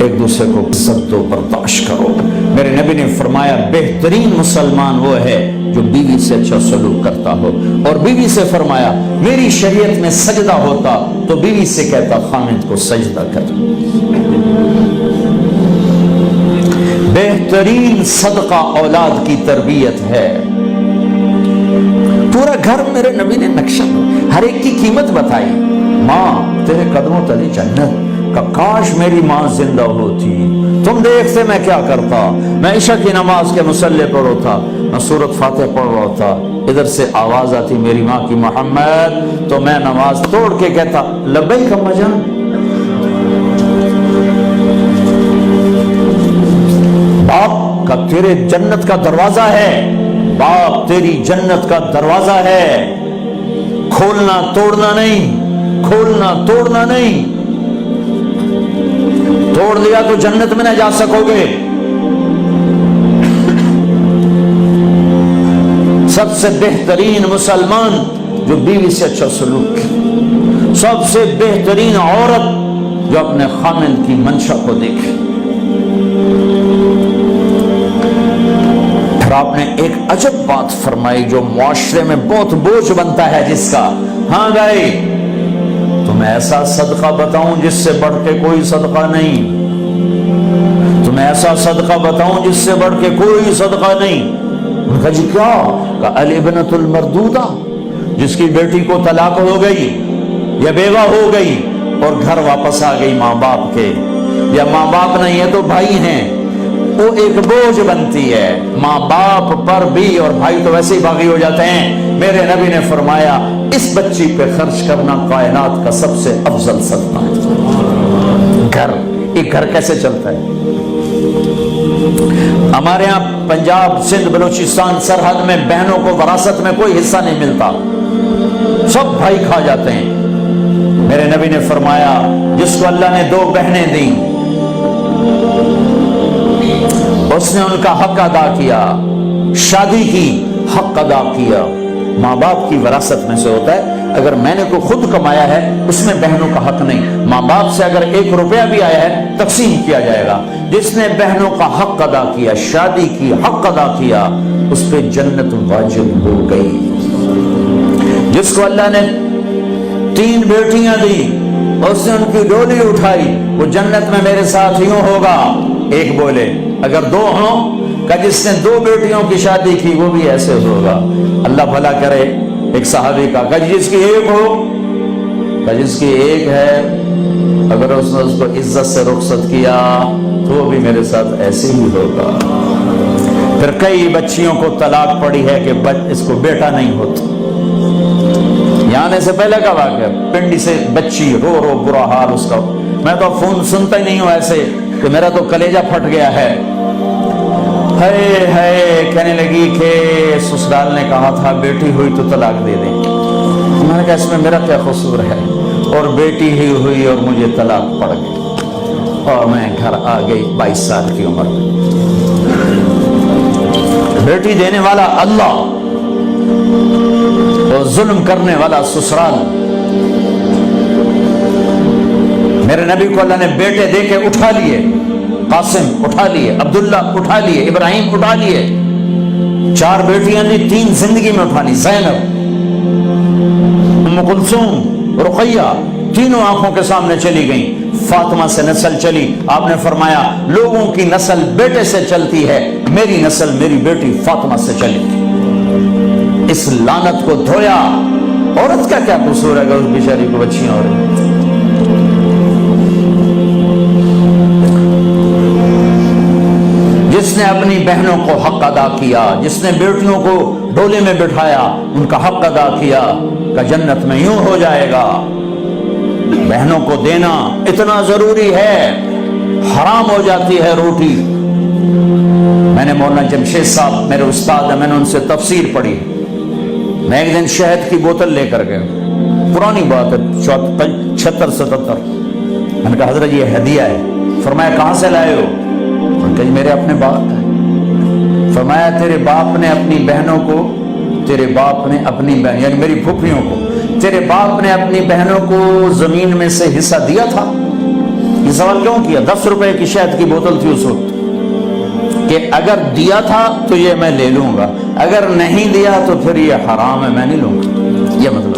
ایک دوسرے کو عزت دو، برداشت کرو۔ میرے نبی نے فرمایا بہترین مسلمان وہ ہے جو بیوی سے اچھا سلوک کرتا ہو، اور بیوی سے فرمایا میری شریعت میں سجدہ ہوتا تو بیوی سے کہتا خامند کو سجدہ کر۔ بہترین صدقہ اولاد کی تربیت ہے۔ پورا گھر میرے نبی نے نقشہ، ہر ایک کی قیمت بتائی۔ ماں تیرے قدموں تلے جنت، کہ کاش میری ماں زندہ ہوتی، تم دیکھتے میں کیا کرتا، میں عشاء کی نماز کے مصلی پر ہوتا، میں سورۃ فاتح پڑھ رہا ہوتا، ادھر سے آواز آتی میری ماں کی محمد، تو میں نماز توڑ کے کہتا لبیک اماں جان۔ باپ کا تیرے جنت کا دروازہ ہے، باپ تیری جنت کا دروازہ ہے، کھولنا توڑنا نہیں، کھولنا توڑنا نہیں، توڑ دیا تو جنت میں نہ جا سکو گے۔ سب سے بہترین مسلمان جو بیوی سے اچھا سلوک کرے، سب سے بہترین عورت جو اپنے خامند کی منشا کو دیکھے۔ پھر آپ نے ایک عجب بات فرمائی جو معاشرے میں بہت بوجھ بنتا ہے جس کا، ہاں بھائی تمہیں ایسا صدقہ بتاؤں جس سے بڑھ کے کوئی صدقہ نہیں، تمہیں ایسا صدقہ بتاؤں جس سے بڑھ کے کوئی صدقہ نہیں۔ ان کا جی کیا؟ کہ الابنۃ المردودہ، جس کی بیٹی کو طلاق ہو گئی یا بیوہ ہو گئی اور گھر واپس آ گئی ماں باپ کے، یا ماں باپ نہیں ہے تو بھائی ہیں، وہ ایک بوجھ بنتی ہے ماں باپ پر بھی، اور بھائی تو ویسے ہی باغی ہو جاتے ہیں۔ میرے نبی نے فرمایا اس بچی پہ خرچ کرنا کائنات کا سب سے افضل صدقہ ہے۔ گھر، ایک گھر کیسے چلتا ہے؟ ہمارے یہاں پنجاب سندھ بلوچستان سرحد میں بہنوں کو وراثت میں کوئی حصہ نہیں ملتا، سب بھائی کھا جاتے ہیں۔ میرے نبی نے فرمایا جس کو اللہ نے 2 بہنیں دیں اس نے ان کا حق ادا کیا، شادی کی حق ادا کیا۔ ماں باپ کی وراثت میں سے ہوتا ہے، اگر میں نے کوئی خود کمایا ہے اس میں بہنوں کا حق نہیں، ماں باپ سے اگر 1 روپیہ بھی آیا ہے تقسیم کیا جائے گا۔ جس نے بہنوں کا حق ادا کیا، شادی کی حق ادا کیا، اس پہ جنت واجب ہو گئی۔ جس کو اللہ نے 3 بیٹیاں دی، اس نے ان کی ڈولی اٹھائی، وہ جنت میں میرے ساتھ یوں ہوگا۔ ایک بولے اگر 2 ہوں، کہ جس نے 2 بیٹیوں کی شادی کی وہ بھی ایسے ہوگا۔ اللہ بھلا کرے۔ ایک صحابی کا کہ جس کی 1 ہو، کہ جس کی 1 ہے، اگر اس نے اس کو عزت سے رخصت کیا تو وہ بھی میرے ساتھ ایسے ہی ہوگا۔ پھر کئی بچیوں کو طلاق پڑی ہے کہ اس کو بیٹا نہیں ہوتا۔ یہاں آنے سے پہلے کا واقعہ، پنڈی سے بچی رو رو برا حال اس کا، میں تو فون سنتا ہی نہیں ہوں ایسے کہ میرا تو کلیجہ پھٹ گیا ہے۔ ہے کہنے لگی کہ سسرال نے کہا تھا بیٹی ہوئی تو طلاق دے دیں۔ میں نے کہا اس میں میرا کیا قصور ہے، اور بیٹی ہی ہوئی اور مجھے طلاق پڑ گئی، اور میں گھر آ گئی 22 سال کی عمر میں۔ بیٹی دینے والا اللہ اور ظلم کرنے والا سسرال۔ میرے نبی کو اللہ نے بیٹے دے کے اٹھا لیے، قاسم اٹھا لیے، عبداللہ اٹھا لیے، ابراہیم اٹھا لیے، 4 بیٹیاں دی، 3 زندگی میں اٹھا لی، زینب، ام کلثوم، رقیہ، تینوں آنکھوں کے سامنے چلی گئیں۔ فاطمہ سے نسل چلی، آپ نے فرمایا لوگوں کی نسل بیٹے سے چلتی ہے، میری نسل میری بیٹی فاطمہ سے چلی گئی۔ اس لعنت کو دھویا۔ عورت کا کیا قصور ہے اگر اس بیچاری کو بچیاں ہو رہی؟ جس نے اپنی بہنوں کو حق ادا کیا، جس نے بیٹیوں کو ڈولے میں بٹھایا، ان کا حق ادا کیا، کہ جنت میں یوں ہو جائے گا۔ بہنوں کو دینا اتنا ضروری ہے، حرام ہو جاتی ہے روٹی۔ میں نے مولانا جمشید صاحب میرے استاد ہیں، میں نے ان سے تفسیر پڑھی۔ میں ایک دن شہد کی بوتل لے کر گیا، پرانی بات ہے 76-77۔ میں نے کہا حضرت یہ ہدیہ ہے۔ فرمایا کہاں سے لائے ہو؟ کہ میرے اپنے باپ ہے۔ فرمایا تیرے باپ نے اپنی بہنوں کو، تیرے باپ نے اپنی بہن یعنی میری پھوپھیوں کو، تیرے باپ نے اپنی بہنوں کو زمین میں سے حصہ دیا تھا؟ یہ سوال کیوں کیا؟ 10 روپے کی شہد کی بوتل تھی اس وقت، کہ اگر دیا تھا تو یہ میں لے لوں گا، اگر نہیں دیا تو پھر یہ حرام ہے، میں نہیں لوں گا، یہ مطلب